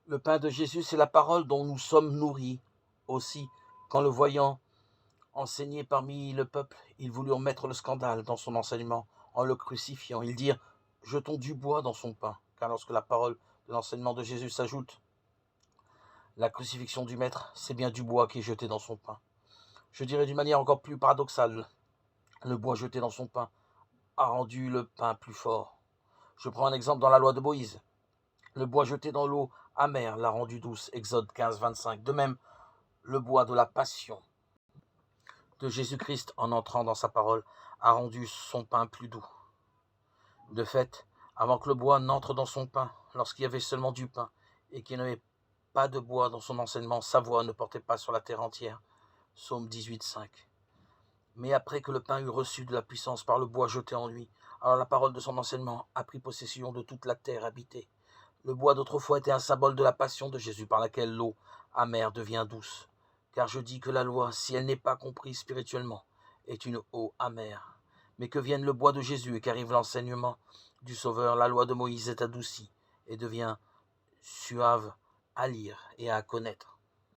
Le pain de Jésus, c'est la parole dont nous sommes nourris. Aussi, quand le voyant enseigner parmi le peuple, ils voulurent mettre le scandale dans son enseignement en le crucifiant. Ils dirent: jetons du bois dans son pain. Car lorsque la parole de l'enseignement de Jésus s'ajoute, la crucifixion du maître, c'est bien du bois qui est jeté dans son pain. Je dirais d'une manière encore plus paradoxale, le bois jeté dans son pain a rendu le pain plus fort. Je prends un exemple dans la loi de Moïse. Le bois jeté dans l'eau amère l'a rendu douce, Exode 15, 25. De même, le bois de la passion de Jésus-Christ, en entrant dans sa parole, a rendu son pain plus doux. De fait, avant que le bois n'entre dans son pain, lorsqu'il y avait seulement du pain, et qu'il n'y avait pas de bois dans son enseignement, sa voix ne portait pas sur la terre entière. Psaume 18, 5. Mais après que le pain eut reçu de la puissance par le bois jeté en lui, alors la parole de son enseignement a pris possession de toute la terre habitée. Le bois d'autrefois était un symbole de la passion de Jésus par laquelle l'eau amère devient douce. Car je dis que la loi, si elle n'est pas comprise spirituellement, est une eau amère. Mais que vienne le bois de Jésus et qu'arrive l'enseignement du Sauveur, la loi de Moïse est adoucie et devient suave à lire et à connaître.